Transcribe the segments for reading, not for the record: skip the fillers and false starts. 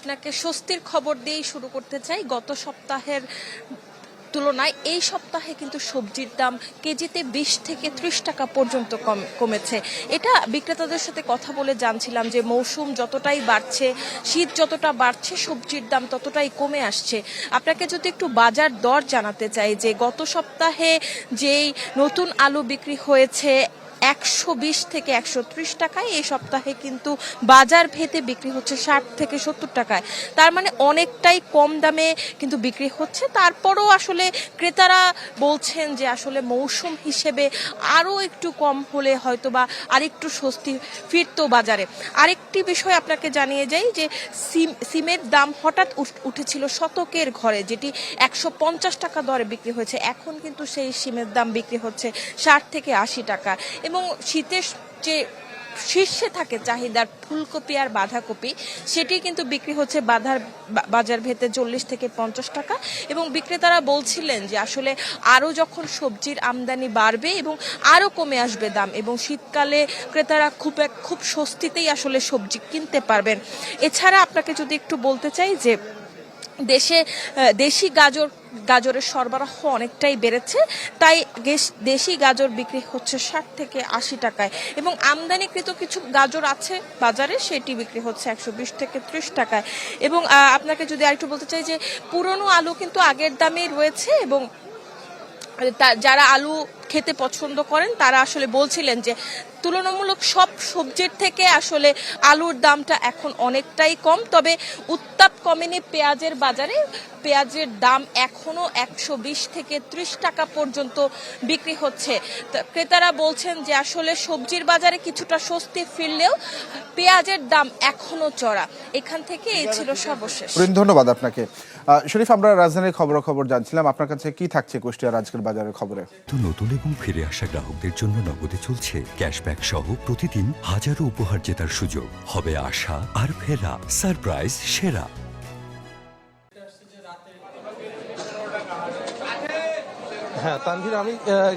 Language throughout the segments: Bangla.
আপনাকে স্বস্তির খবর দিয়েই শুরু করতে চাই। গত সপ্তাহের তুলনায় এই সপ্তাহে কিন্তু সবজির দাম কেজিতে 20 থেকে 30 টাকা পর্যন্ত কমেছে। এটা বিক্রেতাদের সাথে কথা বলে জানছিলাম যে মৌসুম যতটাই বাড়ছে, শীত যতটা বাড়ছে, সবজির দাম ততটাই কমে আসছে। আপনাকে যদি একটু বাজার দর জানাতে চাই যে গত সপ্তাহে যেই নতুন আলু বিক্রি হয়েছে 120 থেকে 130 টাকায়, এই সপ্তাহে কিন্তু বাজার ভেদে বিক্রি হচ্ছে 60 থেকে 70 টাকায়। তার মানে অনেকটাই কম দামে কিন্তু বিক্রি হচ্ছে। তারপরও আসলে ক্রেতারা বলছেন যে আসলে মৌসুম হিসেবে আরও একটু কম হলে হয়তো বা আরেকটু স্বস্তি ফিরতো বাজারে। আরেকটি বিষয় আপনাকে জানিয়ে যাই যে সিমের দাম হঠাৎ উঠেছিল শতকের ঘরে, যেটি 150 টাকা দরে বিক্রি হয়েছে। এখন কিন্তু সেই সিমের দাম বিক্রি হচ্ছে 60 থেকে 80 টাকা। এবং শীতের যে শীর্ষে থাকে চাহিদার ফুলকপি আর বাঁধাকপি, সেটি কিন্তু বিক্রি হচ্ছে বাজার ভেদে 40 থেকে 50 টাকা। এবং বিক্রেতারা বলছিলেন যে আসলে আরও যখন সবজির আমদানি বাড়বে এবং আরও কমে আসবে দাম, এবং শীতকালে ক্রেতারা খুব স্বস্তিতেই আসলে সবজি কিনতে পারবেন। এছাড়া আপনাকে যদি একটু বলতে চাই যে দেশি গাজরের সরবরাহ অনেকটাই বেড়েছে, তাই দেশি গাজর বিক্রি হচ্ছে 60 থেকে 80 টাকায়। এবং আমদানিকৃত কিছু গাজর আছে বাজারে, সেটি বিক্রি হচ্ছে 120 থেকে 30 টাকায়। এবং আপনাকে যদি আরেকটু বলতে চাই যে পুরনো আলু কিন্তু আগের দামেই রয়েছে, এবং যারা আলু খেতে পছন্দ করেন তারা আসলে বলছিলেন যে তুলনামূলক সব সবজির থেকে আসলে আলুর দামটা এখন অনেকটাই কম। তবে উত্তাপ কমেনি পেঁয়াজের বাজারে। পেঁয়াজের দাম এখনো 120 থেকে 30 টাকা পর্যন্ত বিক্রি হচ্ছে। ক্রেতারা বলছেন যে আসলে সবজির বাজারে কিছুটা স্বস্তি ফিরলেও পেঁয়াজের দাম এখনো চড়া। এখান থেকে এই ছিল সর্বশেষ। ধন্যবাদ আপনাকে। শরীফ, আমরা রাজধানীর খবর জানছিলাম, আপনার কাছে কি থাকছে কুষ্টিয়ার আজকের বাজারের খবরে? নতুন এবং ফিরে আসা গ্রাহকদের জন্য নগদে চলছে ক্যাশব্যাক সহ প্রতিদিন হাজারো উপহার জেতার সুযোগ। হবে আশা আর ফেরা, সারপ্রাইজ সেরা। হ্যাঁ তানভীর, আমি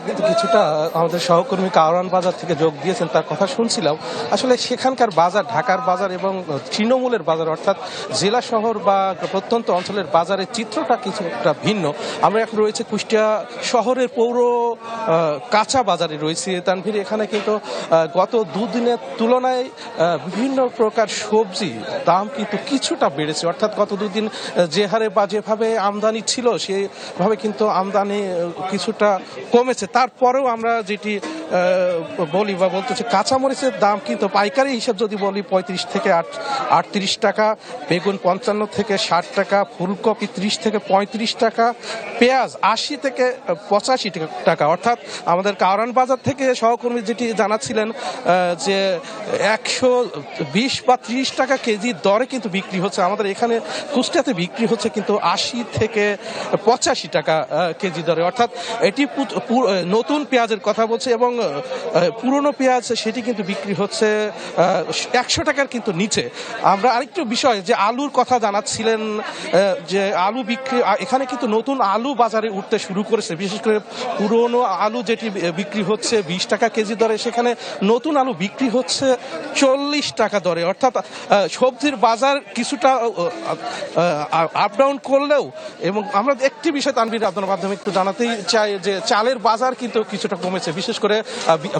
কিন্তু কিছুটা আমাদের সহকর্মী কারওয়ান বাজার থেকে যোগ দিয়েছেন, তার কথা শুনছিলাম। আসলে সেখানকার বাজার, ঢাকার বাজার এবং তৃণমূলের বাজার অর্থাৎ জেলা শহর বা প্রত্যন্ত অঞ্চলের বাজারের চিত্রটা কিছুটা ভিন্ন। আমরা এখন রয়েছে কুষ্টিয়া শহরের পৌর কাঁচা বাজারে রয়েছে তানভীর। এখানে কিন্তু গত দুদিনের তুলনায় বিভিন্ন প্রকার সবজি দাম কিন্তু কিছুটা বেড়েছে, অর্থাৎ গত দুদিন যে হারে বা যেভাবে আমদানি ছিল সেভাবে কিন্তু আমদানি কিছুটা কমেছে। তারপরেও আমরা যেটি বলি বা বলতেছি, কাঁচামরিচের দাম কিন্তু পাইকারি হিসাব যদি বলি 35 থেকে 38 টাকা, বেগুন 55 থেকে 60 টাকা, ফুলকপি 30 থেকে 35 টাকা, পেঁয়াজ 80 থেকে 85 টাকা। অর্থাৎ আমাদের কারওয়ান বাজার থেকে সহকর্মী যেটি জানাচ্ছিলেন যে 120 বা 30 টাকা কেজি দরে কিন্তু বিক্রি হচ্ছে। আমাদের এখানে কুষ্টিয়াতে বিক্রি হচ্ছে কিন্তু 80 থেকে 85 টাকা কেজি দরে। অর্থাৎ এটি নতুন পেঁয়াজের কথা বলছে, এবং পুরনো পেঁয়াজ সেটি কিন্তু বিক্রি হচ্ছে 100 টাকার কিন্তু নিচে। আমরা আরেকটু বিষয় যে আলুর কথা জানাচ্ছিলেন, যে আলু বিক্রি এখানে কিন্তু নতুন আলু বাজারে উঠতে শুরু করেছে। বিশেষ করে পুরনো আলু যেটি বিক্রি হচ্ছে 20 টাকা কেজি দরে, সেখানে নতুন আলু বিক্রি হচ্ছে 40 টাকা দরে। অর্থাৎ সবজির বাজার কিছুটা আপ ডাউন করলেও, এবং আমরা একটি বিষয় তানভীর আপনার মাধ্যমে একটু জানাতেই চাই যে চালের বাজার কিন্তু কিছুটা কমেছে। বিশেষ করে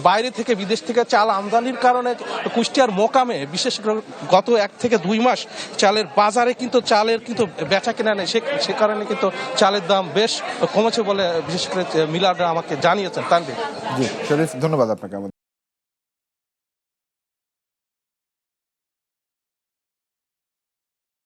বাইরে থেকে, বিদেশ থেকে চাল আমদানির কারণে কুষ্টিয়ার মোকামে বিশেষ করে গত 1 থেকে 2 মাস চালের বাজারে কিন্তু চালের কিন্তু বেচা কেনা নেই। সে কারণে কিন্তু চালের দাম বেশ কমেছে বলে বিশেষ করে মিলাররা আমাকে জানিয়েছেন। তানভীর। জি শরীফ, ধন্যবাদ আপনাকে।